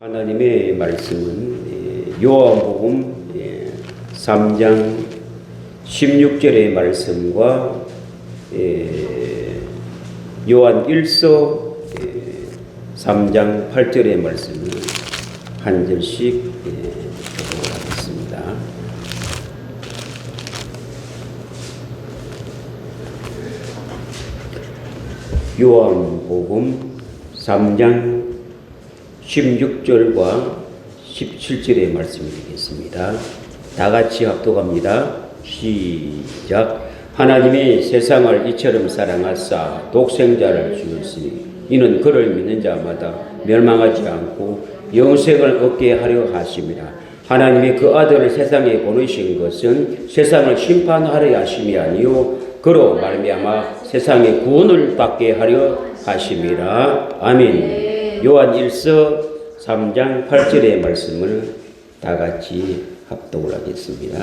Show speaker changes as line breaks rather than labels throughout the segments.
하나님의 말씀은 요한복음 3장 16절의 말씀과 요한 1서 3장 8절의 말씀을 한 절씩 보도록 하겠습니다. 요한복음 3장 16절과 17절의 말씀이 되겠습니다. 다 같이 합독합니다. 시작. 하나님이 세상을 이처럼 사랑하사 독생자를 주었으니 이는 그를 믿는 자마다 멸망하지 않고 영생을 얻게 하려 하심이라. 하나님이 그 아들을 세상에 보내신 것은 세상을 심판하려 하심이 아니요 그로 말미암아 세상의 구원을 받게 하려 하심이라. 아멘. 요한 1서 3장 8절의 말씀을 다 같이 합독을 하겠습니다.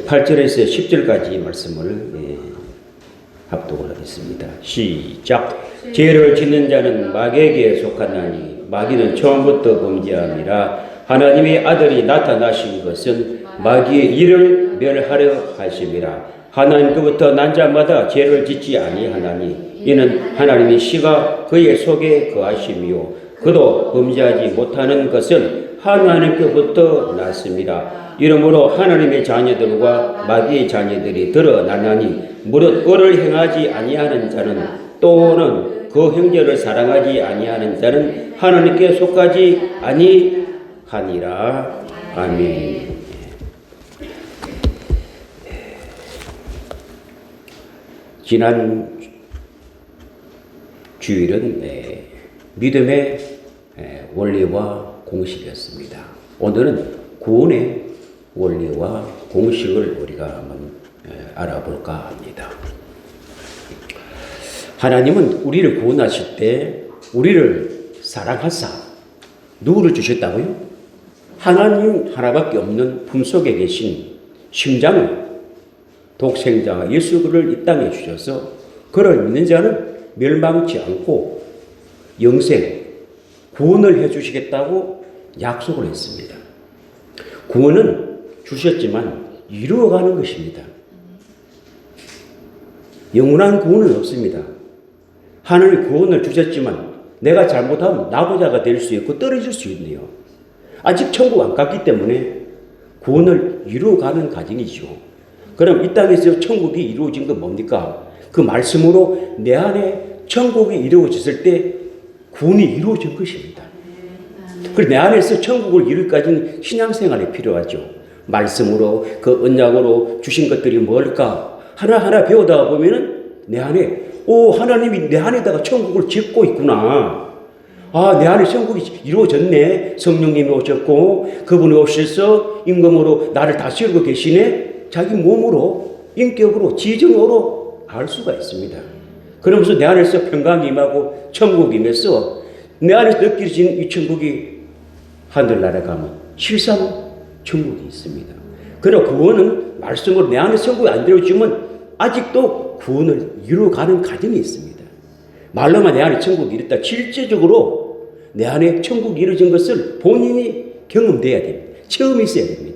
8절에서 10절까지 말씀을 합독을 하겠습니다. 시작. 죄를 짓는 자는 마귀에게 속하나니 마귀는 처음부터 범죄함이라. 하나님의 아들이 나타나신 것은 마귀의 일을 멸하려 하심이라. 하나님께부터 난 자마다 죄를 짓지 아니하나니 이는 하나님의 씨가 그의 속에 거하심이요 그도 범죄하지 못하는 것은 하나님께부터 났습니다. 이러므로 하나님의 자녀들과 마귀의 자녀들이 드러나나니 무릇 의를 행하지 아니하는 자는 또는 그 형제를 사랑하지 아니하는 자는 하나님께 속하지 아니하니라. 아멘. 지난 주일은 믿음의 원리와 공식이었습니다. 오늘은 구원의 원리와 공식을 우리가 한번 알아볼까 합니다. 하나님은 우리를 구원하실 때 우리를 사랑하사 누구를 주셨다고요? 하나님 하나밖에 없는 품속에 계신 심장을 독생자 예수 그를 이 땅에 주셔서 그를 믿는 자는 멸망치 않고 영생, 구원을 해주시겠다고 약속을 했습니다. 구원은 주셨지만 이루어가는 것입니다. 영원한 구원은 없습니다. 하나님 구원을 주셨지만 내가 잘못하면 낙오자가 될 수 있고 떨어질 수 있네요. 아직 천국 안 갔기 때문에 구원을 이루어가는 과정이죠. 그럼 이 땅에서 천국이 이루어진 건 뭡니까? 그 말씀으로 내 안에 천국이 이루어졌을 때 구원이 이루어진 것입니다. 그래서 내 안에서 천국을 이루기까지는 신앙생활이 필요하죠. 말씀으로 그 언약으로 주신 것들이 뭘까? 하나하나 배우다가 보면은 내 안에 하나님이 내 안에다가 천국을 짓고 있구나. 내 안에 천국이 이루어졌네. 성령님이 오셨고 그분이 오셔서 임금으로 나를 다스리고 계시네. 자기 몸으로 인격으로 지정으로 알 수가 있습니다. 그러면서 내 안에서 평강이 임하고 천국이 임해서 내 안에서 느껴진 이 천국이 하늘나라에 가면 실상 천국이 있습니다. 그러나 구원은 말씀으로 내 안에 천국이 안 이루어지면 아직도 구원을 이루어가는 과정이 있습니다. 말로만 내 안에 천국이 이뤘다. 실제적으로 내 안에 천국이 이루어진 것을 본인이 경험돼야 됩니다. 체험이 있어야 됩니다.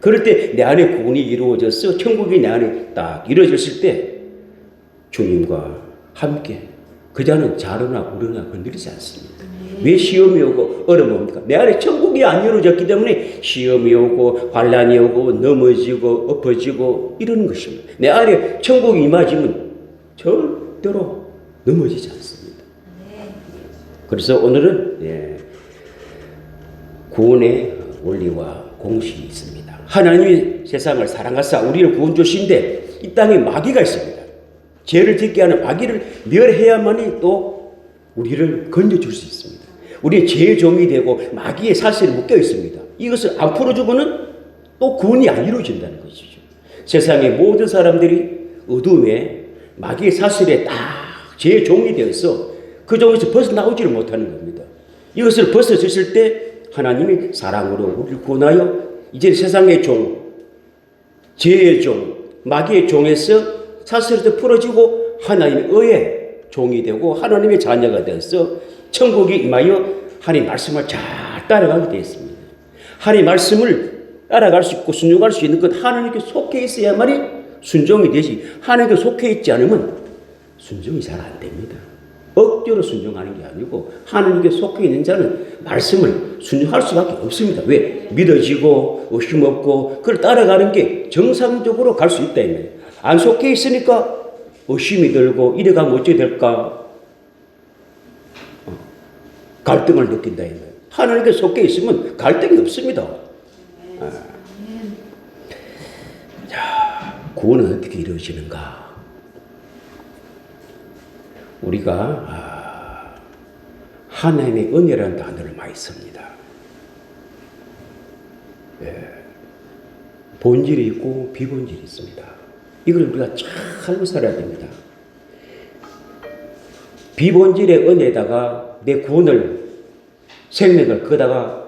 그럴 때 내 안에 구원이 이루어져서 천국이 내 안에 딱 이루어졌을 때 주님과 함께 그자는 자르나 우르나 건드리지 않습니다. 왜 시험이 오고 어려움이 옵니까? 내 안에 천국이 안 이루어졌기 때문에 시험이 오고 환난이 오고 넘어지고 엎어지고 이러는 것입니다. 내 안에 천국이 임하지면 절대로 넘어지지 않습니다. 그래서 오늘은 구원의 원리와 공식이 있습니다. 하나님이 세상을 사랑하사 우리를 구원 주신데 이 땅에 마귀가 있습니다. 죄를 짓게 하는 마귀를 멸해야만이 또 우리를 건져줄 수 있습니다. 우리의 죄의 종이 되고 마귀의 사슬에 묶여 있습니다. 이것을 안 풀어주고는 또 구원이 안 이루어진다는 것이죠. 세상의 모든 사람들이 어둠에 마귀의 사슬에 딱 죄의 종이 되어서 그 종에서 벗어나오지를 못하는 겁니다. 이것을 벗어졌을 때 하나님이 사랑으로 우리를 구원하여 이제 세상의 종, 죄의 종, 마귀의 종에서 사슬에서 풀어지고 하나님의 의에 종이 되고 하나님의 자녀가 되어서 천국에 임하여 하나님의 말씀을 잘 따라가게 되었습니다. 하나님의 말씀을 따라갈 수 있고 순종할 수 있는 것 하나님께 속해 있어야만이 순종이 되지 하나님께 속해 있지 않으면 순종이 잘 안 됩니다. 억지로 순종하는 게 아니고 하나님께 속해 있는 자는 말씀을 순종할 수밖에 없습니다. 왜? 믿어지고 의심 없고 그걸 따라가는 게 정상적으로 갈 수 있다. 안 속해 있으니까 의심이 들고 이래가면 어찌 될까? 갈등을 느낀다. 하나님께 속해 있으면 갈등이 없습니다. 자, 구원은 어떻게 이루어지는가? 우리가 하나님의 은혜라는 단어를 많이 씁니다. 본질이 있고 비본질이 있습니다. 이걸 우리가 잘 알고 살아야 됩니다. 비본질의 은혜에다가 내 구원을 생명을 거다가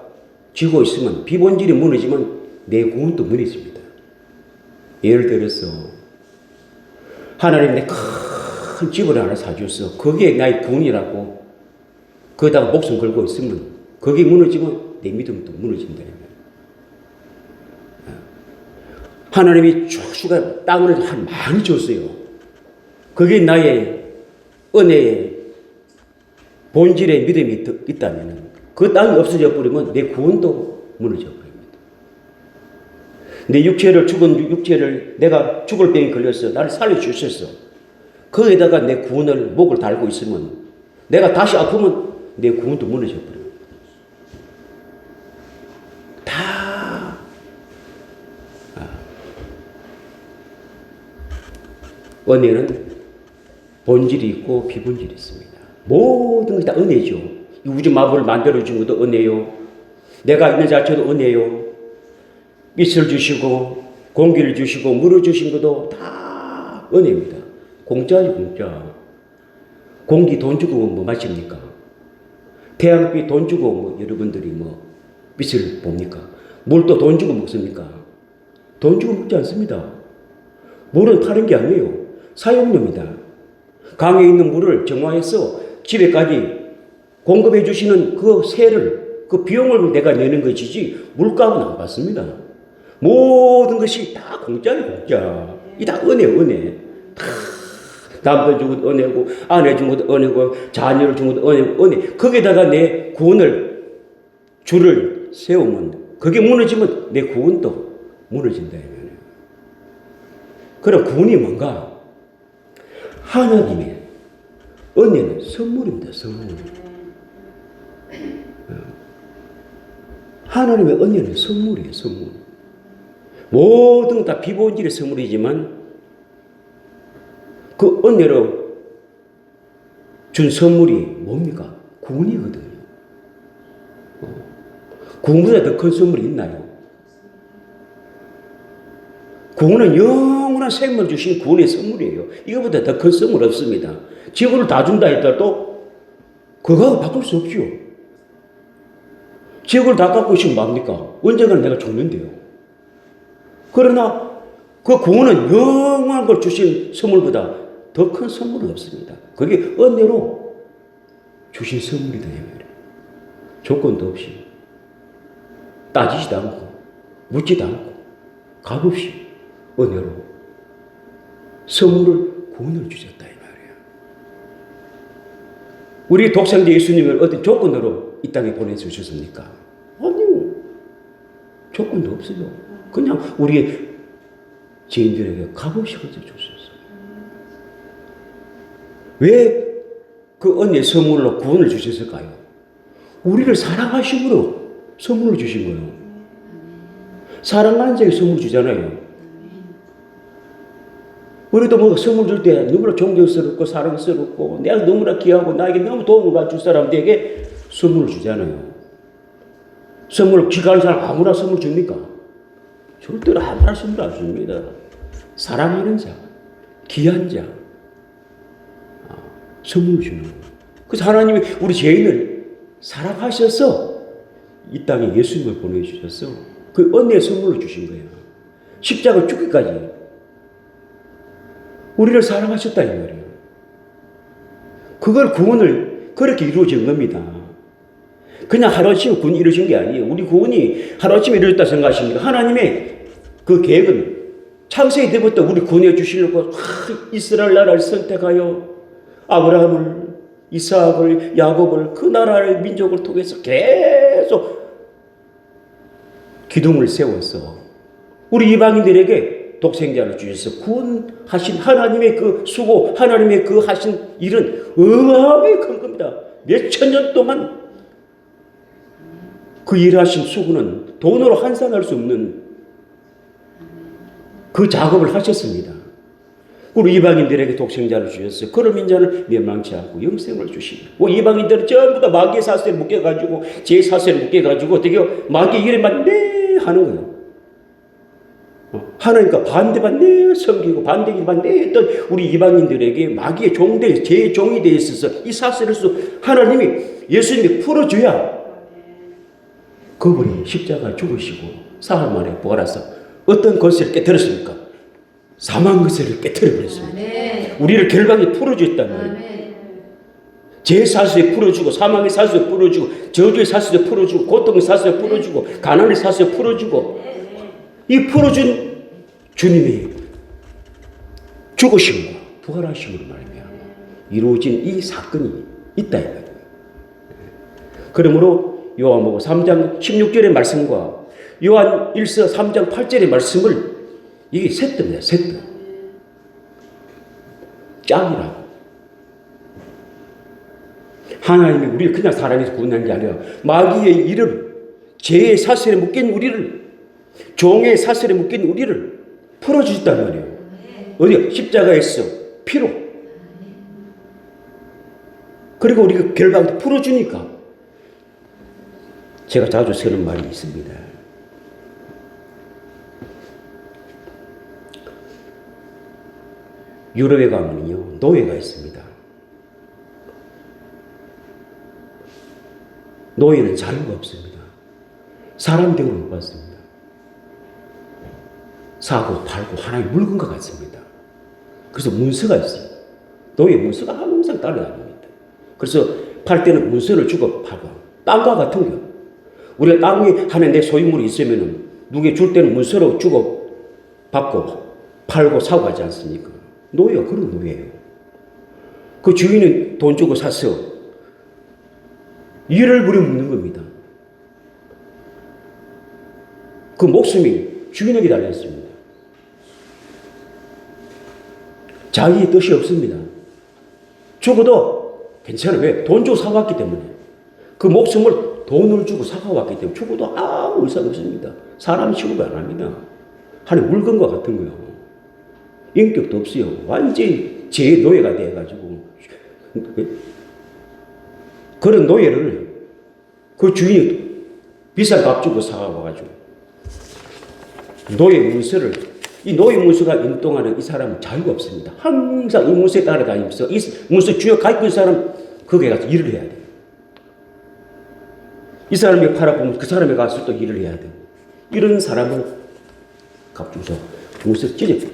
쥐고 있으면 비본질이 무너지면 내 구원도 무너집니다. 예를 들어서 하나님 내 큰 집을 하나 사주었어. 그게 나의 구원이라고 거기다가 목숨 걸고 있으면 그게 무너지면 내 믿음도 무너진다. 하나님이 축수가 땅을 많이 줬어요. 그게 나의 은혜의 본질의 믿음이 있다면 그 땅이 없어져 버리면 내 구원도 무너져 버립니다. 내 죽은 육체를 내가 죽을 병에 걸렸어. 나를 살려주셨어. 거기에다가 내 구원을 목을 달고 있으면 내가 다시 아프면 내 구원도 무너져 버려요. 다 은혜는 본질이 있고 비본질이 있습니다. 모든 것이 다 은혜죠. 이 우주 마법을 만들어준 것도 은혜요. 내가 있는 자체도 은혜요. 빛을 주시고 공기를 주시고 물을 주신 것도 다 은혜입니다. 공짜지 공짜. 공기 돈 주고 뭐 마십니까? 태양빛 돈 주고 뭐 여러분들이 뭐 빛을 봅니까? 물도 돈 주고 먹습니까? 돈 주고 먹지 않습니다. 물은 파는 게 아니에요. 사용료입니다. 강에 있는 물을 정화해서 집에까지 공급해 주시는 그 세를 그 비용을 내가 내는 것이지 물값은 안 받습니다. 모든 것이 다 공짜네 공짜. 이 다 은혜. 다 남편 준 것도 은혜고 아내 준 것도 은혜고 자녀를 준 것도 은혜고 은혜. 거기다가 내 구원을 줄을 세우면 그게 무너지면 내 구원도 무너진다. 그럼 구원이 뭔가? 하나님의 은혜는 선물입니다. 선물. 하나님의 은혜는 선물이에요. 선물. 모든 다 비본질의 선물이지만 그 은혜로 준 선물이 뭡니까? 구원이거든요. 구원보다 더 큰 선물이 있나요? 구원은 영원한 생명을 주신 구원의 선물이에요. 이거보다 더 큰 선물 없습니다. 지구를 다 준다 했더라도 그거하고 바꿀 수 없죠. 지구를 다 갖고 있으면 뭡니까? 언젠가는 내가 죽는데요. 그러나 그 구원은 영원한 걸 주신 선물보다 더 큰 선물은 없습니다. 그게 은혜로 주신 선물이다. 조건도 없이 따지지도 않고 묻지도 않고 값없이 은혜로 선물을 구원을 주셨다 이 말이에요. 우리 독생자 예수님을 어떤 조건으로 이 땅에 보내주셨습니까? 아니요. 조건도 없어요. 그냥 우리 죄인들에게 값없이 주셨어요. 왜 그 은혜 선물로 구원을 주셨을까요? 우리를 사랑하심으로 선물을 주신 거예요. 사랑하는 자에게 선물 주잖아요. 우리도 뭐 선물 줄 때 너무나 존경스럽고 사랑스럽고 내가 너무나 귀하고 나에게 너무 도움을 줄 사람들에게 선물을 주잖아요. 선물 귀한 사람 아무나 선물 줍니까? 절대로 아무나 선물 안 줍니다. 사랑하는 자, 귀한 자, 선물을 주는 거예요. 그래서 하나님이 우리 죄인을 사랑하셔서 이 땅에 예수님을 보내주셔서 그 은혜의 선물로 주신 거예요. 십자가 죽기까지 우리를 사랑하셨다 이 말이에요. 그걸 구원을 그렇게 이루어진 겁니다. 그냥 하루아침에 구원이 이루어진 게 아니에요. 우리 구원이 하루아침에 이루어졌다 생각하십니까? 하나님의 그 계획은 창세기 때부터 우리 구원해 주시려고 이스라엘 나라를 선택하여 아브라함을, 이삭을, 야곱을 그 나라의 민족을 통해서 계속 기둥을 세워서 우리 이방인들에게 독생자를 주셔서 구원하신 하나님의 그 수고, 하나님의 그 하신 일은 어마어마하게 큰 겁니다. 몇천 년 동안 그 일하신 수고는 돈으로 환산할 수 없는 그 작업을 하셨습니다. 우리 이방인들에게 독생자를 주셨어요. 그럼 인자는 멸망치 않고 영생을 주시고, 이방인들은 전부 다 마귀의 사슬에 묶여가지고, 제 사슬에 묶여가지고, 어떻게 마귀의 일에만 네 하는 거예요. 하나님과 반대만 섬기고 반대만 했던 우리 이방인들에게 마귀의 종대, 제 종이 되어 있어서 이 사슬에서 하나님이 예수님이 풀어줘야 그분이 십자가에 죽으시고 사흘 만에 부활하사 어떤 것을 깨뜨렸습니까? 사망 것을 깨뜨려버렸습니다. 우리를 결박에 풀어줬다는 제 사슬에 풀어주고, 사망의 사슬에 풀어주고, 저주의 사슬에 풀어주고, 고통의 사슬에 풀어주고, 가난의 사슬에 풀어주고, 이 풀어준 주님이 죽으심과 부활하심으로 말미암아 이루어진 이 사건이 있다 이거예요. 그러므로 요한복음 3장 16절의 말씀과 요한 1서 3장 8절의 말씀을 이게 세트입니다. 세트. 짝이라고. 하나님이 우리를 그냥 사랑해서 구원한 게 아니라 마귀의 일을, 죄의 사슬에 묶인 우리를, 종의 사슬에 묶인 우리를 풀어주셨단 말이에요. 어디요? 십자가에서 피로. 그리고 우리가 결박을 풀어주니까 제가 자주 쓰는 말이 있습니다. 유럽에 가면요 노예가 있습니다. 노예는 자유가 없습니다. 사람 대우를 못 받습니다. 사고 팔고 하나의 물건과 같습니다. 그래서 문서가 있어요. 노예 문서가 항상 따라다닙니다. 그래서 팔 때는 문서를 주고 팔고, 땅과 같은 거. 우리가 땅이 하나 내 소유물이 있으면 누구에 줄 때는 문서로 주고 받고 팔고 사고 하지 않습니까? 노예가 그런 노예예요. 그 주인은 돈 주고 사서 일을 부려먹는 겁니다. 그 목숨이 주인에게 달려있습니다. 자기의 뜻이 없습니다. 죽어도 괜찮아요. 왜? 돈 주고 사왔기 때문에. 그 목숨을 돈을 주고 사가왔기 때문에 죽어도 아무 의사가 없습니다. 사람 취급 안 합니다. 하나의 물건과 같은 거예요. 인격도 없어요. 완전히 제 노예가 돼가지고. 그런 노예를 그 주인이 비싼 값 주고 사가와가지고 노예 문서를, 이 노예 문서가 있는 동안은 이 사람은 자유가 없습니다. 항상 이 문서에 따라다니면서 이 문서 주요 가지고 있는 사람 거기에 가서 일을 해야 돼요. 이 사람이 팔아보면 그 사람에 가서 또 일을 해야 돼요. 이런 사람을 값주서 문서 찢어.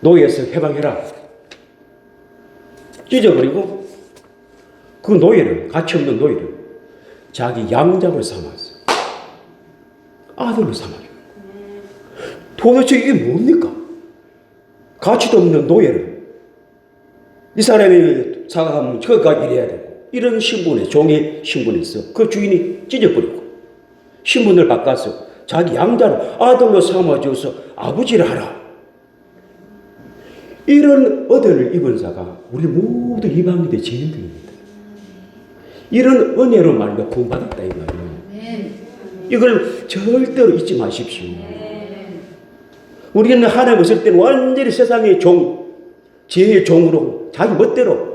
노예에서 해방해라. 찢어버리고 그 노예를, 가치 없는 노예를 자기 양잡을 삼았어. 아들로 삼아줘요. 도대체 이게 뭡니까? 가치도 없는 노예를 이 사람이 사가면 저가 일해야 되고, 이런 신분에, 종의 신분에서 그 주인이 찢어버리고 신분을 바꿔서 자기 양자로 아들로 삼아줘서 아버지를 하라. 이런 은혜를 입은 자가 우리 모두 이방인의 죄인들입니다. 이런 은혜로 말미암아 구원받았다 이 말이에요. 이걸 절대로 잊지 마십시오. 우리는 하나님 없을 때는 완전히 세상의 종, 죄의 종으로 자기 멋대로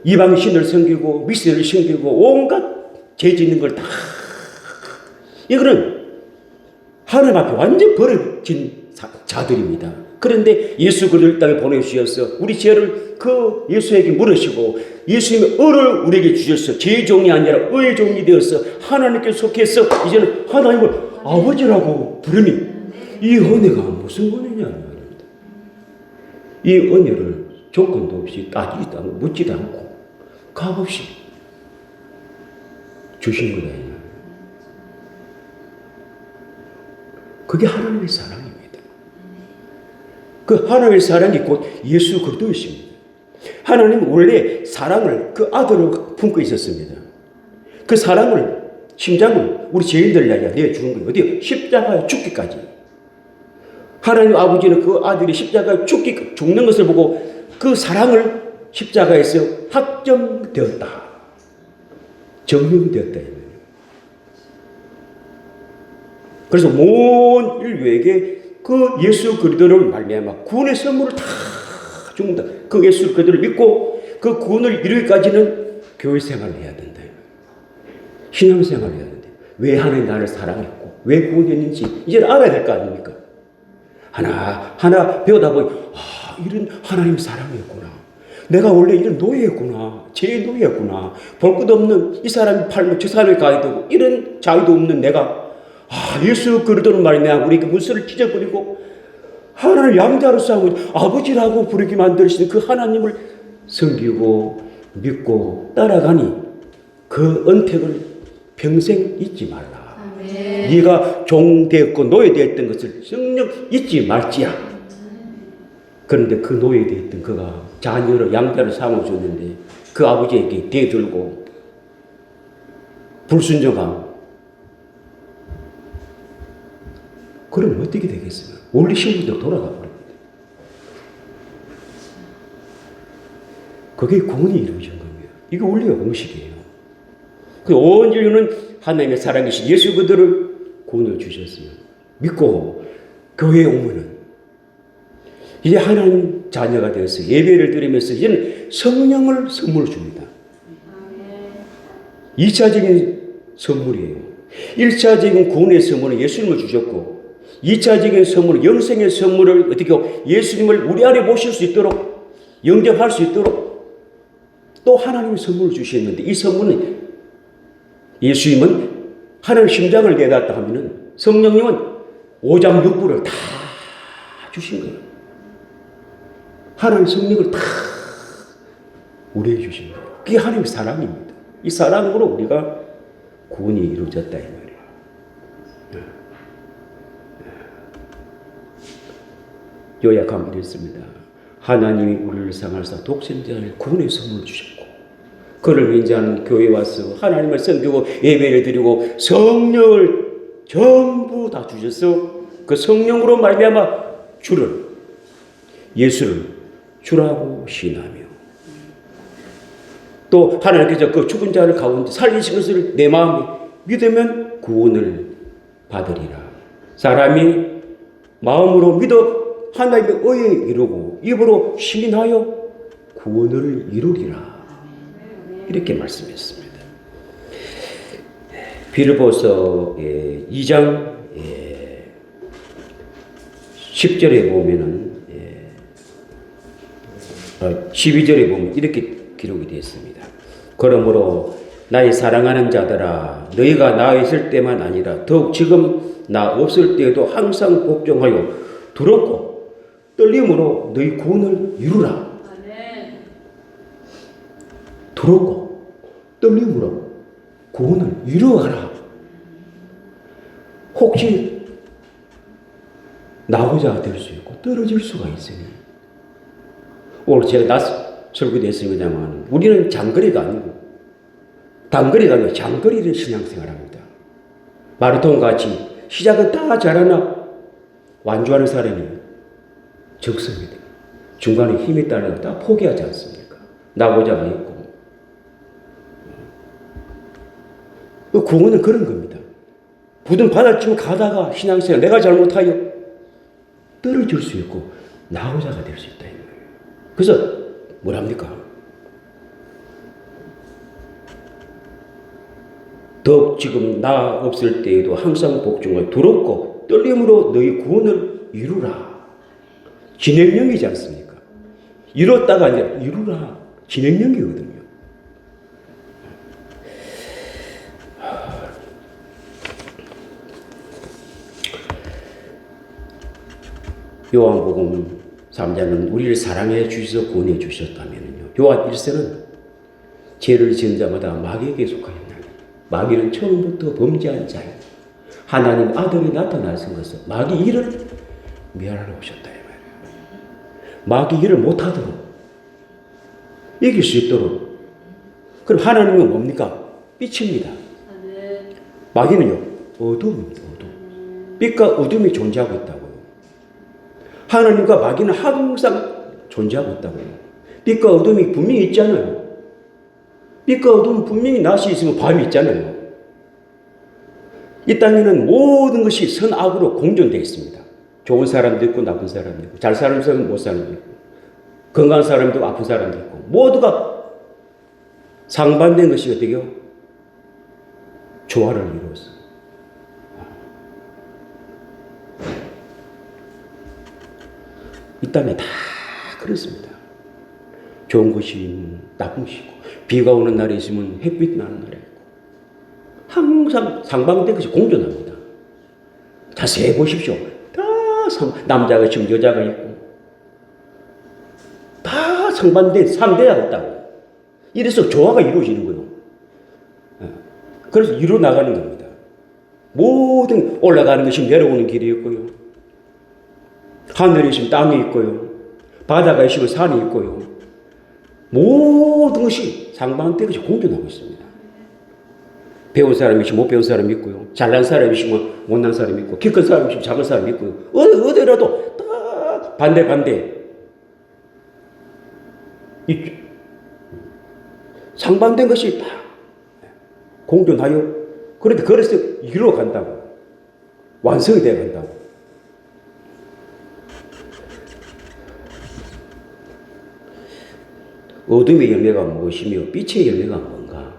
이방인 신을 섬기고 미신을 섬기고 온갖 죄 짓는 걸 다, 이거는 하나님 앞에 완전히 버려진 자들입니다. 그런데 예수 그리스도를 땅에 보내주셔서 우리 죄를 그 예수에게 물으시고 예수님의 의를 우리에게 주셔서 죄의 종이 아니라 의의 종이 되어서 하나님께 속해서 이제는 하나님을 아버지라고 부르니 이 은혜가 무슨 은혜냐 말입니다. 이 은혜를 조건도 없이 따지지도 않고 묻지도 않고 값없이 주신 거다. 그게 하나님의 사랑입니다. 그 하나님의 사랑이 곧 예수 그리스도이십니다. 하나님은 원래 사랑을 그 아들을 품고 있었습니다. 그 사랑을 심장을 우리 죄인들 위하여 내주는 거예요. 어디요? 십자가에 죽기까지. 하나님 아버지는 그 아들이 십자가에 죽는 것을 보고 그 사랑을 십자가에서 확정되었다. 정명되었다. 그래서 온 인류에게 그 예수 그리스도를 말미암아 구원의 선물을 다 준다. 그 예수 그리스도를 믿고 그 구원을 이루기까지는 교회 생활을 해야 된다. 신앙 생활을 해야 된다. 왜 하나님 나를 사랑했고 왜 구원했는지 이제는 알아야 될 거 아닙니까? 하나 배우다 보니 이런 하나님 사랑이었구나. 내가 원래 이런 노예였구나. 죄의 노예였구나. 볼 것 없는 이 사람이 팔면 저 사람이 가야 되고 이런 자유도 없는 내가 예수 그리스도는 말이냐 우리 그 문서를 찢어버리고 하나님 양자로 싸우고 아버지라고 부르게 만드시는 그 하나님을 섬기고 믿고 따라가니 그 언택을 평생 잊지 말라. 아멘. 네가 종 되었고 노예 되었던 것을 정녕 잊지 말지야. 그런데 그 노예 되었던 그가 자녀를 양자로 삼아줬는데 그 아버지에게 대들고 불순종함. 그럼 어떻게 되겠어요? 원래 신분대로 돌아가 버립니다. 그게 구원이 이루어진 겁니다. 이게 원리의 공식이에요. 그 온 인류는 하나님의 사랑이신 예수 그들을 구원을 주셨어요. 믿고 교회에 오면은 이제 하나님 자녀가 되어서 예배를 드리면서 이제는 성령을 선물로 줍니다. 2차적인 선물이에요. 1차적인 구원의 선물은 예수님을 주셨고 2차적인 선물은 영생의 선물을 어떻게 예수님을 우리 안에 모실 수 있도록 영접할 수 있도록 또 하나님의 선물을 주셨는데 이 선물은 예수님은 하나님 심장을 내놨다 하면은 성령님은 오장육부를 다 주신 거예요. 하나님 성령을 다 우리에게 주신 거예요. 그게 하나님의 사랑입니다. 이 사랑으로 우리가 구원이 이루어졌다 이 말이에요. 요약하면 이렇습니다. 하나님이 우리를 사랑하사 독생자를 구원의 선물을 주셨고 그를 인자하는 교회에 와서 하나님을 섬기고 예배를 드리고 성령을 전부 다 주셔서 그 성령으로 말미암아 예수를 주라고 시인하며 또 하나님께서 그 죽은 자를 가운데 살리신 것을 내 마음에 믿으면 구원을 받으리라. 사람이 마음으로 믿어 하나님의 의에 이루고 입으로 시인하여 구원을 이루리라. 이렇게 말씀했습니다. 빌립보서 2장 10절에 보면은 12절에 보면 이렇게 기록이 되어 있습니다. 그러므로 나의 사랑하는 자들아 너희가 나 있을 때만 아니라 더욱 지금 나 없을 때에도 항상 복종하여 두렵고 떨림으로 너희 구원을 이루라. 두렵고 떨림으로 구원을 이루어가라. 혹시 나고자 될 수 있고 떨어질 수가 있으니 오늘 제가 낯 설교됐습니다만 우리는 장거리가 아니고 단거리가 아니고 장거리를 신앙생활합니다. 마라톤같이 시작은 다 잘하나 완주하는 사람이 적습니다. 중간에 힘이 따라 다 포기하지 않습니까? 나고자가 있고 구원은 그런 겁니다. 부든 바다쯤 가다가 신앙생활 내가 잘못하여 떨어질 수 있고 나고자가 될 수 있다. 그래서 뭐랍니까? 더욱 지금 나 없을 때에도 항상 복종하여 두렵고 떨림으로 너희 구원을 이루라. 진행형이지 않습니까? 이뤘다가 아니라 이루라. 진행형이거든요. 요한복음 3장은 우리를 사랑해 주셔서 구원해 주셨다면요. 요한 1서는 죄를 지은 자마다 마귀에게 속하였나니 마귀는 처음부터 범죄한 자요. 하나님 아들이 나타나신 것은 마귀 일을 멸하러 오셨다 이 말이에요. 마귀 일을 못하도록 이길 수 있도록. 그럼 하나님은 뭡니까? 빛입니다. 마귀는요 어둠입니다. 어둠. 빛과 어둠이 존재하고 있다고요. 하나님과 마귀는 항상 존재하고 있다고요. 빛과 어둠이 분명히 있잖아요. 빛과 어둠은 분명히 낮이 있으면 밤이 있잖아요. 이 땅에는 모든 것이 선악으로 공존되어 있습니다. 좋은 사람도 있고 나쁜 사람도 있고 잘 사는 사람은 못 사는 사람도 있고 건강한 사람도 아픈 사람도 있고 모두가 상반된 것이 어떻게요? 조화를 이루었어. 이 땅에 다 그렇습니다. 좋은 것이 있고 나쁜 것이 있고 비가 오는 날이 있으면 햇빛 나는 날이 있고 항상 상반된 것이 공존합니다. 자세히 보십시오. 다 남자가 있으면 여자가 있고 다 상반된 상대가 있다고. 이래서 조화가 이루어지는 거예요. 그래서 이루어 나가는 겁니다. 모든 올라가는 것이 내려오는 길이 있고요. 하늘이 있으면 땅이 있고요. 바다가 있으면 산이 있고요. 모든 것이 상반된 것이 공존하고 있습니다. 배운 사람이 있으면 못 배운 사람이 있고요. 잘난 사람이 있으면 못난 사람이 있고, 키 큰 사람이 있으면 작은 사람이 있고요. 어디라도 다 반대. 있죠. 상반된 것이 다 공존하여, 그런데 그래서 이루어 간다고. 완성이 되어 간다고. 어둠의 열매가 무엇이며 빛의 열매가 뭔가?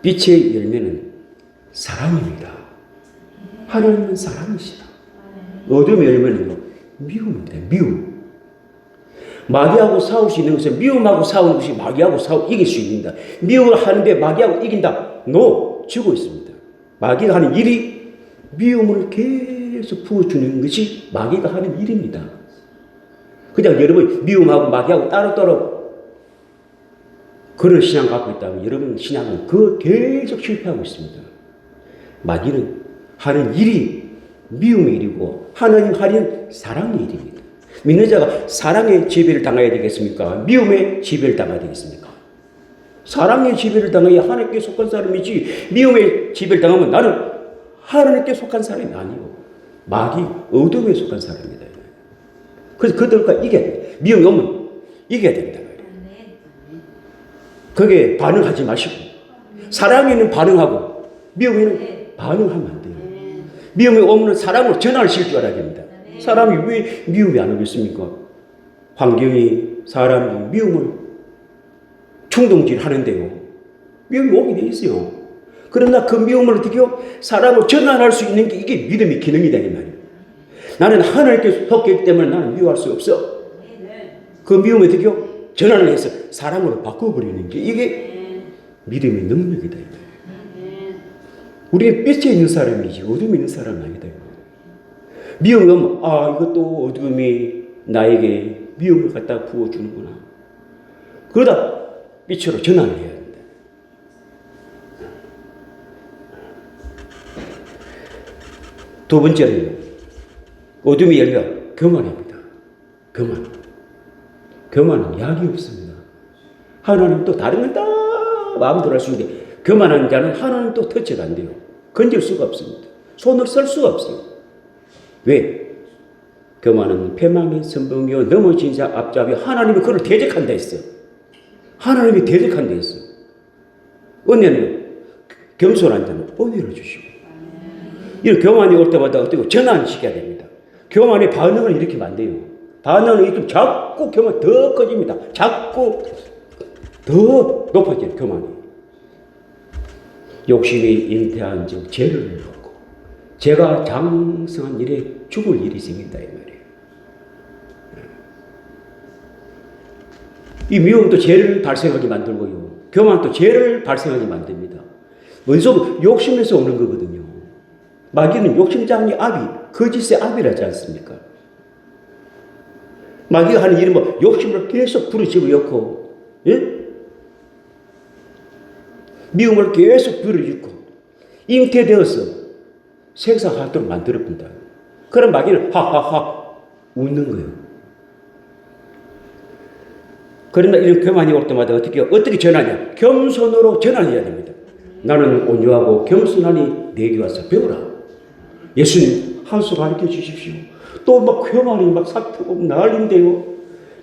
빛의 열매는 사랑입니다. 하나님은 사랑이시다. 어둠의 열매는요, 미움입니다. 미움. 마귀하고 싸울 수 있는 것은 미움하고 싸우는 것이 마귀하고 이길 수 있습니다. 미움을 하는데 마귀하고 이긴다? 지고 있습니다. 마귀가 하는 일이 미움을 계속 부어주는 것이 마귀가 하는 일입니다. 그냥 여러분 미움하고 마귀하고 따로따로 그런 신앙 갖고 있다면 여러분 신앙은 계속 실패하고 있습니다. 마귀는 하는 일이 미움의 일이고 하나님 하는 사랑의 일입니다. 믿는 자가 사랑의 지배를 당해야 되겠습니까? 미움의 지배를 당해야 되겠습니까? 사랑의 지배를 당해야 하나님께 속한 사람이지, 미움의 지배를 당하면 나는 하나님께 속한 사람이 아니고 마귀 어둠에 속한 사람이다. 그래서 그들과 이겨야 돼. 미움이 오면 이겨야 된다. 거기에 반응하지 마시고, 사랑에는 반응하고 미움에는 반응하면 안 돼요. 미움이 오면 사랑으로 전환을 실 줄 알아야 됩니다. 사람이 왜 미움이 안 오겠습니까? 환경이 사람이 미움을 충동질 하는데요. 미움이 오게 돼 있어요. 그러나 그 미움을 어떻게 사람으로 전환할 수 있는 게 이게 믿음의 기능이다 이 말이에요. 나는 하나님께 속했기 때문에 나는 미워할 수 없어. 그 미움을 어떻게 전환을 해서 사랑으로 바꿔버리는 게 이게 믿음의 능력이다 이 말이에요. 우리는 빛에 있는 사람이지 어둠에 있는 사람은 아니다. 미움이 오면 이것도 어둠이 나에게 미움을 갖다 부어주는구나. 그러다 빛으로 전환을 해야 된다. 두 번째는요, 어둠의 열매가 교만입니다. 교만은 약이 없습니다. 하나님 또 다른 건 다 마음대로 할 수 있는데 교만한 자는 하나님 또 터치가 안 돼요. 건질 수가 없습니다. 손을 쓸 수가 없어요. 왜? 교만은 패망의 선봉이요 넘어진 자 앞잡이. 하나님이 그를 대적한다 했어. 하나님이 대적한다 했어. 은혜는 겸손한 자는 은혜를 주시고, 이런 교만이 올 때마다 어떻게 전환시켜야 됩니다. 교만의 반응을 일으키면 안 돼요. 반응을 일으키면 자꾸 교만 더 커집니다. 자꾸 더 높아져요, 교만이. 욕심이 잉태한 즉 죄를 얻고, 죄가 장성한 일에 죽을 일이 생긴다 이 말이에요. 이 미움도 죄를 발생하게 만들고요, 교만도 죄를 발생하게 만듭니다. 원소 욕심에서 오는 거거든요. 마귀는 욕심장의 아비, 거짓의 아비라지 않습니까? 마귀가 하는 일은 뭐 욕심을 계속 부르집어넣고, 예? 미움을 계속 부르짖고 잉태되어서 생사하도록 만들어본다. 그럼 마귀는 하하하 웃는 거예요. 그러나 이런 교만이 올 때마다 어떻게 전하냐? 겸손으로 전환해야 됩니다. 나는 온유하고 겸손하니 내게 와서 배우라. 예수님 한 수 가르쳐 주십시오. 또 막 교만이 막 사표고 난리인데요.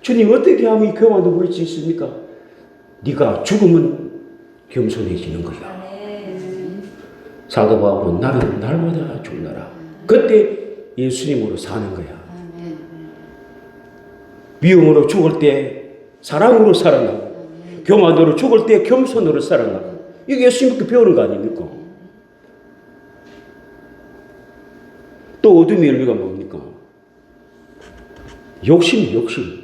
주님 어떻게 하면 이 교만을 물릴 수 있습니까? 네가 죽으면 겸손해지는 거야. 사도 바울은 나는 날마다 죽나라. 그때 예수님으로 사는 거야. 미움으로 죽을 때 사랑으로 살아나고, 교만으로 죽을 때 겸손으로 살아나고. 이게 예수님께 배우는 거 아닙니까? 또 어둠의 열매가 뭡니까? 욕심.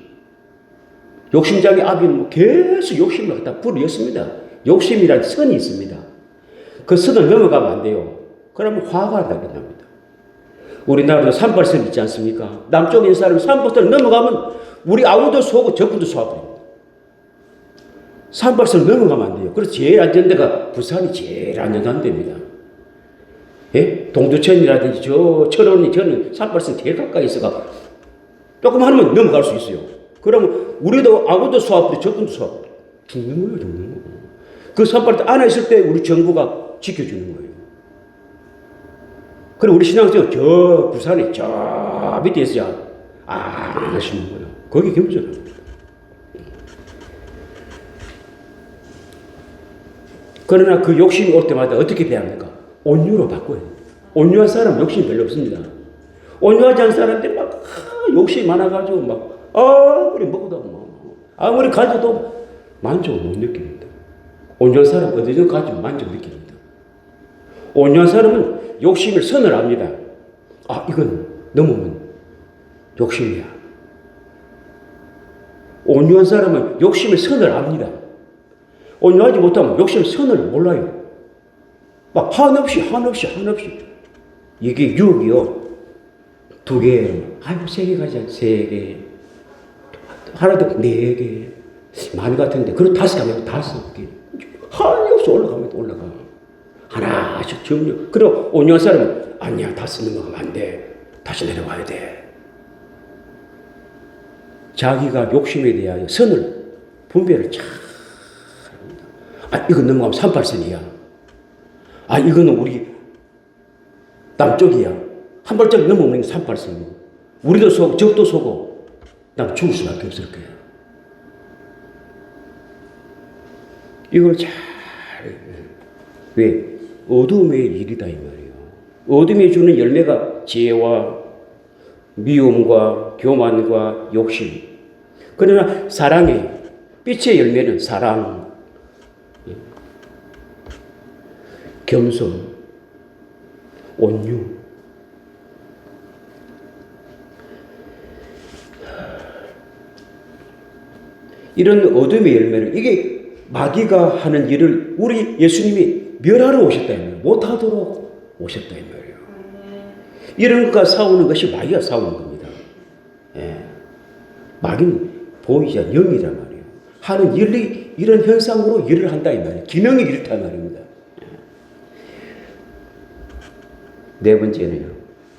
욕심장의 아비는 계속 욕심을 갖다 부르였습니다. 욕심이란 선이 있습니다. 그 선을 넘어가면 안 돼요. 그러면 화가 나게 납니다. 우리나라도 산발선 있지 않습니까? 남쪽에 있는 사람이 산발선을 넘어가면 우리 아우도 쏘고 적군도 쏘아버립니다. 산발선을 넘어가면 안 돼요. 그래서 제일 안전한 데가 부산이 제일 안전한 데입니다. 예? 동두천이라든지 저 철원이 저는 산발선 제일 가까이 있어가 조금 하면 넘어갈 수 있어요. 그러면 우리도 아무도 쏘아버리고 적군도 쏘아버리고 죽는 거예요. 그 산발선 안에 있을 때 우리 정부가 지켜주는 거예요. 그리고 우리 신앙생활 저 부산에 저 밑에 있어야 안 하시는 거예요. 거기 겸손합니다. 그러나 그 욕심이 올 때마다 어떻게 대합니까? 온유로 바꿔야 돼요. 온유한 사람 욕심이 별로 없습니다. 온유하지 않은 사람들 막 욕심이 많아가지고 막 아무리 먹어도 아무리 가져도 만족을 못 느낍니다. 온유한 사람은 어디든 가지고 만족을 느낍니다. 온유한 사람은 욕심을 선을 압니다. 아, 이건 넘으면 욕심이야. 온유한 사람은 욕심의 선을 압니다. 온유하지 못하면 욕심의 선을 몰라요. 막 한없이 이게 유혹이요. 2개, 아이고 3개 가자. 3개. 하나 더 4개. 많이 같은데 그럼 5개 하면 5개. 한없이 올라가. 하나씩 점령. 그리고 온유한 사람은 아니야, 5 넘어가면 안 돼. 다시 내려와야 돼. 자기가 욕심에 대하여 선을 분별을 잘 합니다. 아, 이건 넘어가면 38선이야. 아, 이거는 우리 남쪽이야. 한 발짝 넘어오면 38선이고 우리도 쏘고 적도 쏘고 난 죽을 수밖에 없을 거야. 이걸 잘 왜? 어둠의 일이다 이 말이에요. 어둠이 주는 열매가 지혜와 미움과 교만과 욕심. 그러나 사랑의 빛의 열매는 사랑, 겸손, 온유. 이런 어둠의 열매를 이게 마귀가 하는 일을 우리 예수님이 멸하러 오셨다 이 말이에요. 못하도록 오셨다 이 말이에요. 이런 것과 싸우는 것이 마귀가 싸우는 겁니다. 예. 마귀는 보이자 영이란 말이에요. 하는 일이 이런 현상으로 일을 한다 이 말이에요. 기능이 이렇다 말입니다. 예. 네 번째는요.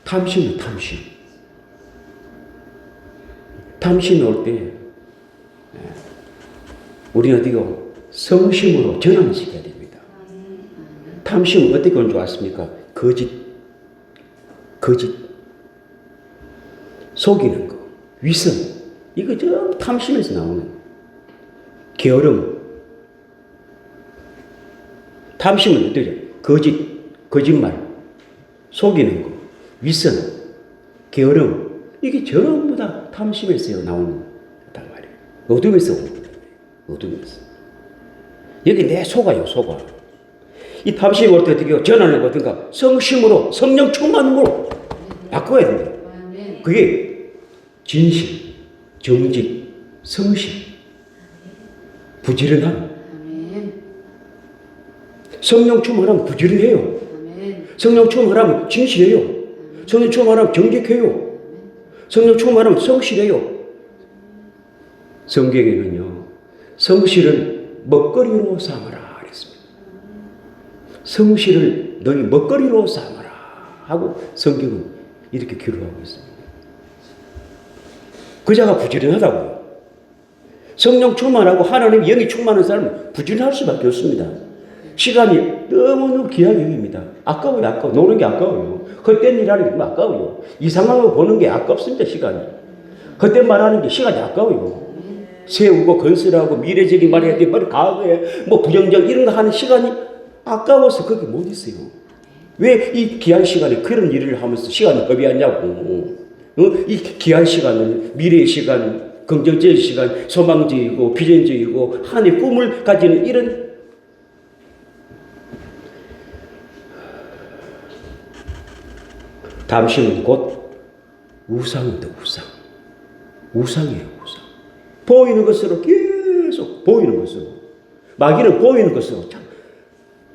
탐심이 탐심. 탐심이 올 때 우리는 어디요? 성심으로 전환시켜야 됩니다. 탐심은 어떻게 오는 줄 아십니까? 거짓, 속이는 거, 위선, 이거 좀 탐심에서 나오는 게으름. 탐심은 어떻게? 거짓말, 속이는 거, 위선, 게으름, 이게 전부 다 탐심에서 나오는 거단 말이에요. 어둠에서 오는 거다. 어둠에서. 여기 내 속아요, 속아. 이 탐심이 올 때 어떻게 해요? 전환을 어떤가? 성심으로, 성령 충만으로 바꿔야 됩니다. 그게 진실, 정직, 성실, 부지런함. 성령 충만하면 부지런해요. 성령 충만하면 진실해요. 성령 충만하면 정직해요. 성령 충만하면 성실해요. 성경에는요, 성실을 먹거리로 삼아라 그랬습니다. 성실을 너희 먹거리로 삼아라 하고 성경은 이렇게 기록하고 있습니다. 그자가 부지런하다고요. 성령 충만하고 하나님 영이 충만한 사람은 부지런할 수밖에 없습니다. 시간이 너무너무 귀한 영입니다. 아까워요, 아까워. 노는 게 아까워요. 헛된 일하는 게 너무 아까워요. 이상한 거 보는 게 아깝습니다, 시간이. 헛된 말하는 게 시간이 아까워요. 세우고 건설하고 미래적인 말 해야 돼. 과거에 부정적 이런 거 하는 시간이 아까워서 거기 못 있어요. 왜 이 귀한 시간에 그런 일을 하면서 시간을 허비하냐고. 이 귀한 시간은 미래의 시간, 긍정적인 시간, 소망적이고 비전적이고 하나님의 꿈을 가지는 이런 담심은 곧 우상입니다. 우상이에요. 우상. 보이는 것으로 계속 보이는 것으로. 마귀는 보이는 것으로 참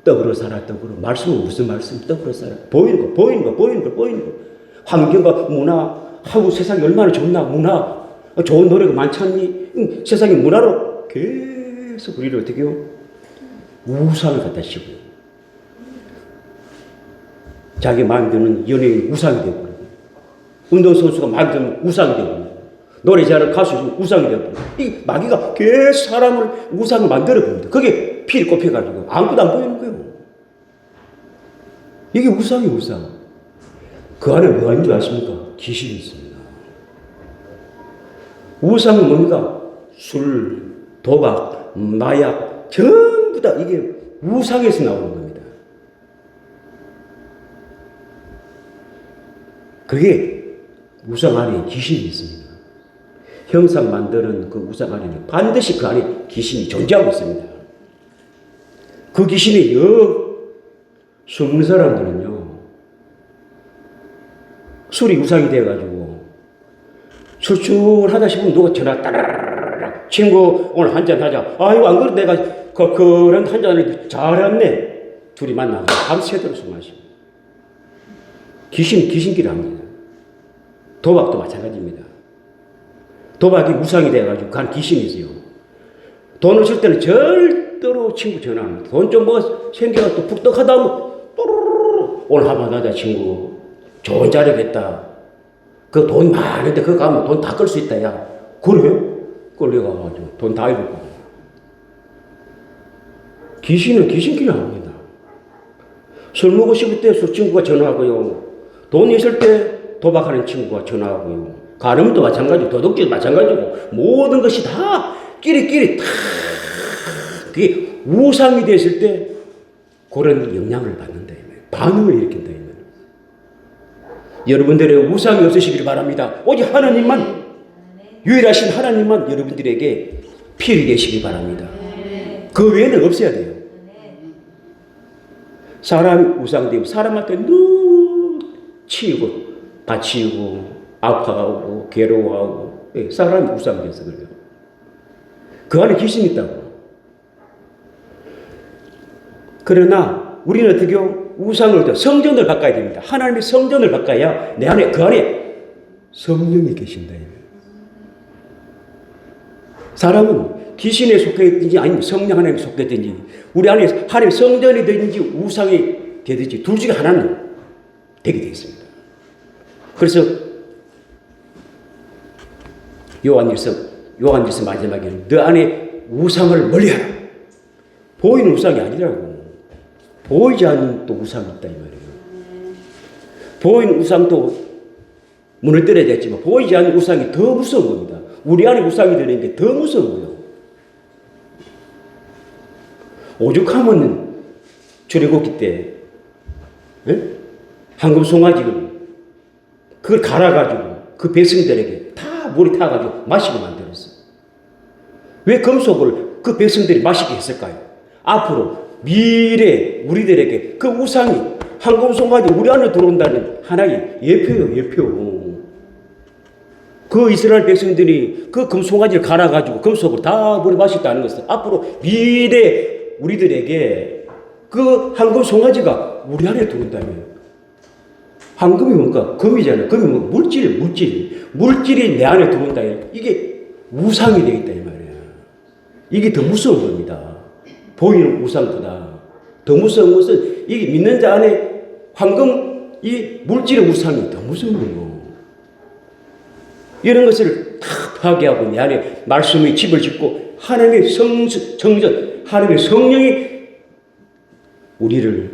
떡으로 살아. 떡으로. 말씀은 무슨 말씀? 떡으로 살아. 보이는 거. 환경과 문화. 하고 세상이 얼마나 좋나. 문화. 좋은 노래가 많잖니. 세상의 문화로 계속 우리를 어떻게 해요? 우상을 갖다 씌우고. 자기 마음에 드는 연예인 우상이 되고, 운동선수가 마음에 드는 우상이 되고, 노래 잘하는 가수 우상이 되고, 이 마귀가 계속 사람을 우상을 만들어 봅니다. 그게 피를 꼽혀가지고 아무것도 안 보이는 거예요. 이게 우상이에요, 우상. 그 안에 뭐가 있는 줄 아십니까? 귀신이 있습니다. 우상은 뭡니까? 술, 도박, 마약, 전부 다 이게 우상에서 나오는 겁니다. 그게 우상 안에 귀신이 있습니다. 형상 만드는 그 우상 안에는 반드시 그 안에 귀신이 존재하고 있습니다. 그 귀신이 숨는 사람들은요, 술이 우상이 되어가지고 출출하다 싶으면 누가 전화 따라라락 친구 오늘 한잔 하자. 아이고 안 그래도 내가 그런 한잔을 잘했네. 둘이 만나서 밤새도록 술 마시고. 귀신끼리 합니다. 도박도 마찬가지입니다. 도박이 우상이 돼가지고 간 귀신이 있어요. 돈을 쓸 때는 절대로 친구 전화 안 합니다. 돈 좀 생겨가 또 푹떡하다 하면 또르르르 오늘 한번 하자 친구. 좋은 자리겠다. 그 돈 많은데 그거 가면 돈 다 끌 수 있다 야. 그래요? 끌려가가지고 돈 다 잃고. 귀신은 귀신끼리 합니다. 술 먹고 싶을 때 술 친구가 전화하고요. 돈 있을 때 도박하는 친구가 전화하고요. 가늠도 마찬가지고 도둑질도 마찬가지고 모든 것이 다 끼리끼리 다 그게 우상이 됐을 때 그런 영향을 받는다. 반응을 일으킨다. 여러분들의 우상이 없으시길 바랍니다. 오직 하나님만, 유일하신 하나님만 여러분들에게 필히 계시길 바랍니다. 그 외에는 없어야 돼요. 사람이 우상되면 사람한테 늘 치이고 다치고 아파하고 괴로워하고 사람이 우상돼서 그래요. 그 안에 귀신이 있다고. 그러나 우리는 어떻게 해요? 우상을 성전을 바꿔야 됩니다. 하나님의 성전을 바꿔야 내 안에 그 안에 성령이 계신다. 사람은 귀신에 속해 있든지 아니면 성령 하나님에 속해 있든지 우리 안에 하나님의 성전이 되든지 우상이 되든지 둘 중에 하나는 되게 되어 있습니다. 그래서 요한일서 마지막에는 너 안에 우상을 멀리하라. 보이는 우상이 아니라고. 보이지 않는 또 우상이 있다 이 말이에요. 보이는 우상도 문을 떨어야 했지만 보이지 않는 우상이 더 무서운 겁니다. 우리 안에 우상이 되는 게 더 무서운 거예요. 오죽하면 출애굽기 때 황금 송아지를 그걸 갈아가지고 그 백성들에게 다 물이 타가지고 마시게 만들었어요. 왜 금속을 그 백성들이 마시게 했을까요? 앞으로 미래 우리들에게 그 우상이 황금 송아지 우리 안에 들어온다는 하나의 예표예요. 예표. 그 이스라엘 백성들이 그 금송아지를 갈아가지고 금속을 다 물에 마셨다는 것은 앞으로 미래 우리들에게 그 황금 송아지가 우리 안에 들어온다면 황금이 뭔가? 금이잖아요. 금이 뭐 물질이 내 안에 들어온다. 이게 우상이 되어 있다 이 말이에요. 이게 더 무서운 겁니다. 보이는 우상보다 더 무서운 것은 이게 믿는 자 안에 황금 이 물질의 우상이 더 무서운 거예요. 이런 것을 다 파괴하고 내 안에 말씀의 집을 짓고 하나님의 성전, 하나님의 성령이 우리를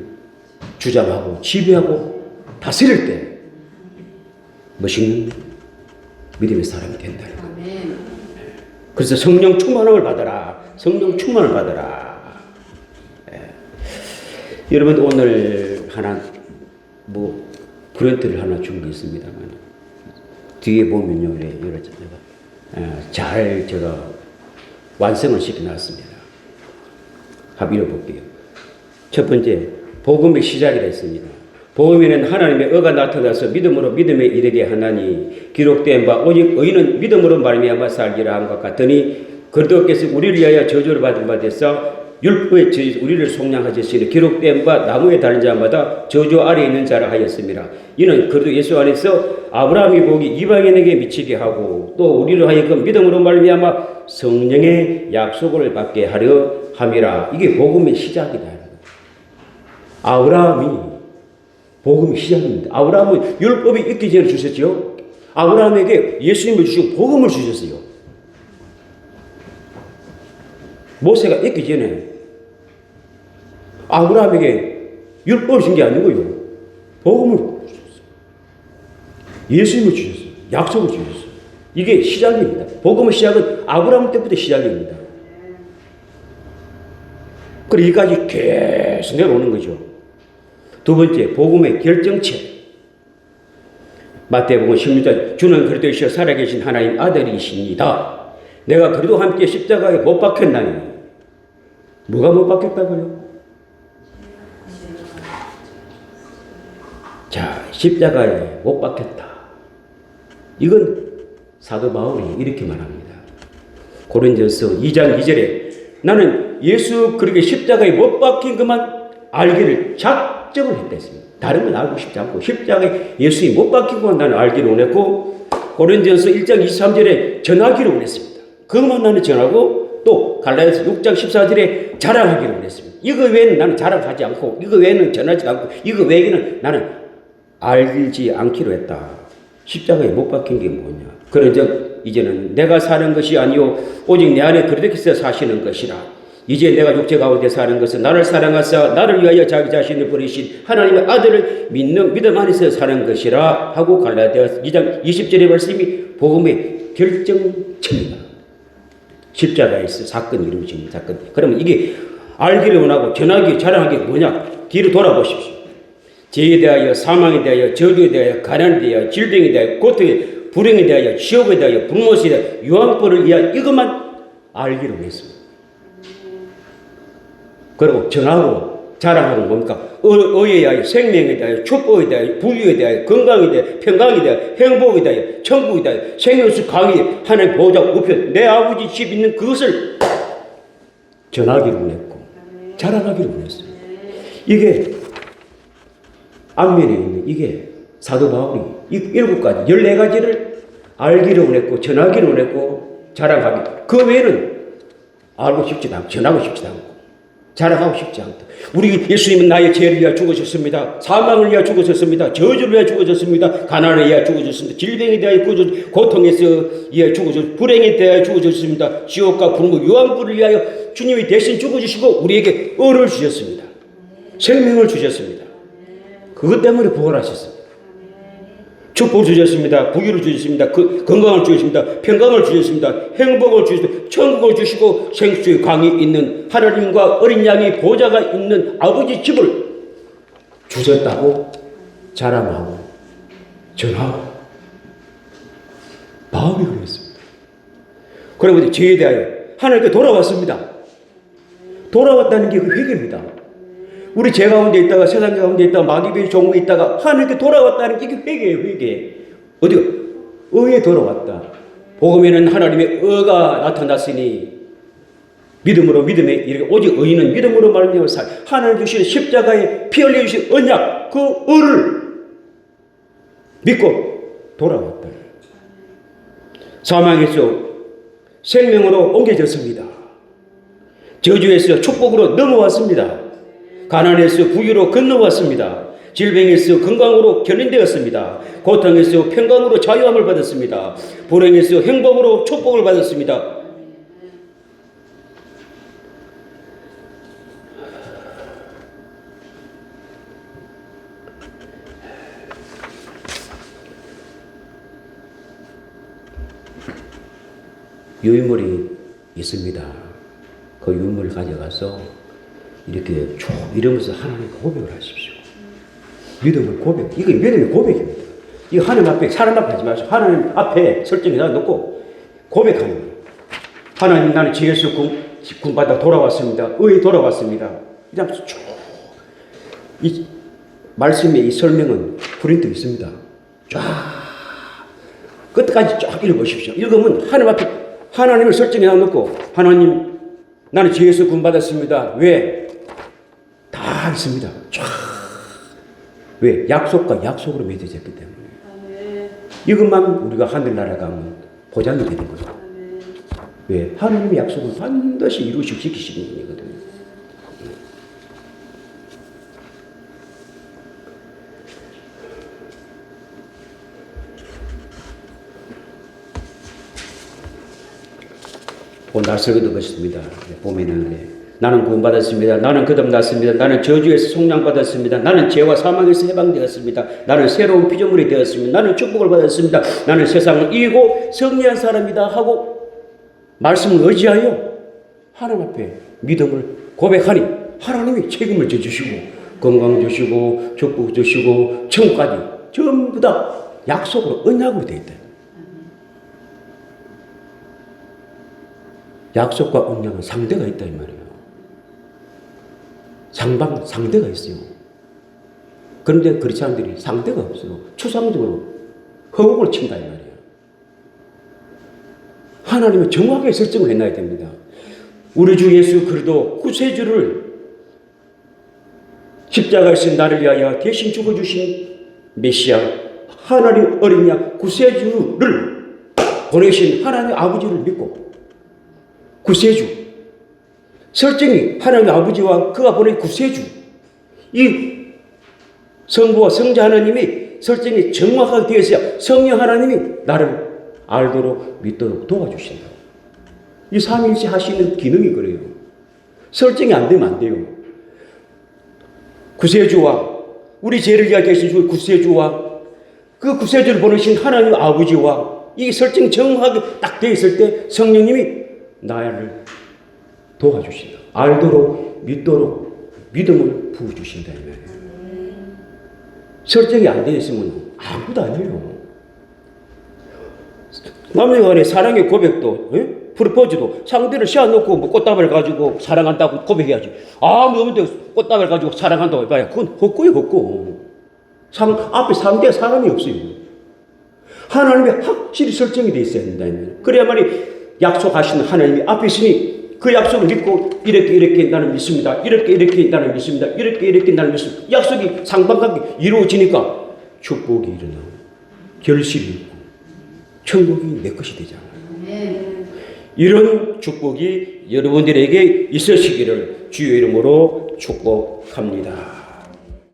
주장하고 지배하고 다스릴 때 멋있는 믿음의 사람이 된다. 그래서 성령 충만함을 받아라. 성령 충만을 받아라. 여러분 오늘 하나 브랜트를 하나 준 게 있습니다만 뒤에 보면요 잘 제가 완성을 시켜놨습니다. 한번 읽어볼게요. 첫 번째 복음의 시작이라 했습니다. 복음에는 하나님의 의가 나타나서 믿음으로 믿음에 이르게 하나니 기록된 바 오직 의인은 믿음으로 말미암아 살기라 한 것 같으니 그리스도께서 우리를 위하여 저주를 받은 바 되사 율법의 저주 우리를 속량하셨으니 기록된 바 나무에 달린 자마다 저주 아래 있는 자라 하였습니다. 이는 그리스도 예수 안에서 아브라함의 복이 이방인에게 미치게 하고 또 우리를 하여금 믿음으로 말미암아 성령의 약속을 받게 하려 함이라. 이게 복음의 시작이다. 아브라함이 복음의 시작입니다. 아브라함은 율법이 있기 전에 주셨죠. 아브라함에게 예수님을 주시고 복음을 주셨어요. 모세가 있기 전에 아브라함에게 율법을 준 게 아니고요. 복음을 주셨어요. 예수님을 주셨어요. 약속을 주셨어요. 이게 시작입니다. 복음의 시작은 아브라함 때부터 시작입니다. 그리고 여기까지 계속 내려오는 거죠. 두 번째, 복음의 결정체. 마태복음 16장 주는 그리스도이시여 살아계신 하나님 아들이십니다. 내가 그리스도와 함께 십자가에 못 박혔나니. 뭐가 못 박혔다고요? 자, 십자가에 못 박혔다. 이건 사도 바울이 이렇게 말합니다. 고린도전서 2장 2절에 나는 예수 그렇게 십자가에 못 박힌 것만 알기를 작정을 했다 했습니다. 다른 건 알고 싶지 않고 십자가에 예수님이 못 박힌 것만 나는 알기를 원했고 고린도전서 1장 23절에 전하기를 원했습니다. 그것만 나는 전하고 또 갈라디아서 6장 14절에 자랑하기를 원했습니다. 이거 외에는 나는 자랑하지 않고 이거 외에는 전하지 않고 이거 외에는 나는 알지 않기로 했다. 십자가에 못 박힌 게 뭐냐. 그런즉 이제는 내가 사는 것이 아니요 오직 내 안에 그리스도께서 사시는 것이라. 이제 내가 육체 가운데 사는 것은 나를 사랑하사 나를 위하여 자기 자신을 버리신 하나님의 아들을 믿는 믿음 안에서 사는 것이라 하고 갈라디아서 2장 20절의 말씀이 복음의 결정점이다. 십자가에서 사건이 이루어진 사건. 그러면 이게 알기를 원하고 전하기 자랑하기 뭐냐? 뒤로 돌아보십시오. 죄에 대하여 사망에 대하여 저주에 대하여 가난에 대하여 질병에 대하여 고통에 불행에 대하여 지옥에 대하여 불못에 대하여 유황불을 위하여 이것만 알기로 했습니다. 그리고 전하고 자랑하는 뭡니까? 의에 대하여 생명에 대하여 축복에 대하여 부유에 대하여 건강에 대하여 평강에 대하여 행복에 대하여 천국에 대하여 생명수 강의 하나님 보호자 우편 내 아버지 집 있는 그것을 전하기로 했고 자랑하기로 했어요. 이게 앞면에 있는 이게 사도 바울이 이 7가지 14가지를 알기로 원했고 전하기로 원했고 자랑하기 그 외에는 알고 싶지도 않고 전하고 싶지도 않고 자랑하고 싶지 않다. 우리 예수님은 나의 죄를 위하여 죽으셨습니다. 사망을 위하여 죽으셨습니다. 저주를 위하여 죽으셨습니다. 가난을 위하여 죽으셨습니다. 질병에 대하여 죽으셨습니다. 고통에서 위하여 죽으셨습니다. 불행에 대하여 죽으셨습니다. 지옥과 불무 유황불을 위하여 주님이 대신 죽어주시고 우리에게 의를 주셨습니다. 생명을 주셨습니다. 그것 때문에 부활하셨습니다. 축복을 주셨습니다. 부귀를 주셨습니다. 건강을 주셨습니다. 평강을 주셨습니다. 행복을 주셨습니다. 천국을 주시고 생수의 강이 있는 하나님과 어린 양의 보좌가 있는 아버지 집을 주셨다고 자랑하고 전하고 바울이 그랬습니다. 그리고 죄에 대하여 하나님께 돌아왔습니다. 돌아왔다는 게 그 회개입니다. 우리 죄 가운데 있다가 세상 가운데 있다가 마귀의 종에 있다가 하나님께 돌아왔다는 게 회개예요. 회개. 어디요? 의에 돌아왔다. 복음에는 하나님의 의가 나타났으니 믿음으로 믿음에 이르게 오직 의인은 믿음으로 말미암아 살. 하나님 주신 십자가에 피 흘려 주신 언약 그 의를 믿고 돌아왔다. 사망에서 생명으로 옮겨졌습니다. 저주에서 축복으로 넘어왔습니다. 가난에서 부유로 건너왔습니다. 질병에서 건강으로 견인되었습니다. 고통에서 평강으로 자유함을 받았습니다. 불행에서 행복으로 축복을 받았습니다. 유물이 있습니다. 그 유물을 가져가서 이렇게 쭉 이러면서 하나님께 고백을 하십시오. 믿음을 고백. 이거 믿음의 고백입니다. 이거 하나님 앞에, 사람 앞에 하지 마시고 하나님 앞에 설정에다 놓고 고백하는 거예요. 하나님, 나는 지혜에서 구원받아 돌아왔습니다. 의에 돌아왔습니다. 이러면서 쭉. 이 말씀의 이 설명은 프린트 있습니다. 쫙. 끝까지 쫙 읽어보십시오. 읽으면 하나님 앞에 하나님을 설정에다 놓고 하나님, 나는 지혜에서 구원받았습니다. 왜? 다 있습니다. 쫙. 왜? 약속과 약속으로 맺어졌기 때문에. 이것만 우리가 하늘나라 가면 보장이 되는 거죠. 왜? 하나님의 약속은 반드시 이루시고 지키시는 분이거든요. 오늘 낯설게 것입니다. 보면은 나는 구원받았습니다. 나는 거듭났습니다. 나는 저주에서 속량받았습니다. 나는 죄와 사망에서 해방되었습니다. 나는 새로운 피조물이 되었습니다. 나는 축복을 받았습니다. 나는 세상을 이기고 승리한 사람이다 하고 말씀을 의지하여 하나님 앞에 믿음을 고백하니 하나님이 책임을 져주시고 건강 주시고 축복 주시고 천국까지 전부 다 약속으로 언약으로 되어 있다. 약속과 언약은 상대가 있다 이 말이에요. 상대가 있어요. 그런데 그리스도인들이 상대가 없어요. 추상적으로 허공을 친다 이 말이에요. 하나님은 정확하게 설정을 해놔야 됩니다. 우리 주 예수 그리스도 구세주를 십자가에서 나를 위하여 대신 죽어주신 메시아 하나님 어린 양 구세주를 보내신 하나님 아버지를 믿고 구세주 설정이 하나님 아버지와 그가 보낸 구세주 이 성부와 성자 하나님이 설정이 정확하게 되어 있어야 성령 하나님이 나를 알도록 믿도록 도와주신다. 이 삼위일체 하시는 기능이 그래요. 설정이 안 되면 안 돼요. 구세주와 우리 죄를 위하여 계신 주 구세주와 그 구세주를 보내신 하나님 아버지와 이 설정이 정확하게 딱 되어 있을 때 성령님이 나를 도와주신다. 알도록 믿도록 믿음을 부어주신다 이 말이에요. 설정이 안 되어 있으면 아무것도 아니에요. 남녀간의 사랑의 고백도 프로포즈도 상대를 씌워놓고 뭐 꽃다발 가지고 사랑한다고 고백해야지. 아무 없는데 꽃다발 가지고 사랑한다고 해봐야 그건 헛고요 헛고. 앞에 상대 사람이 없어요. 하나님이 확실히 설정이 되어 있어야 된다. 그래야만이 약속하시는 하나님이 앞에 있으니 그 약속을 믿고 이렇게 나는 믿습니다. 이렇게 나는 믿습니다. 이렇게 나는 믿습니다. 약속이 상반하게 이루어지니까 축복이 일어나고 결실이 있고 천국이 내 것이 되잖아요. 이런 축복이 여러분들에게 있으시기를 주의 이름으로 축복합니다.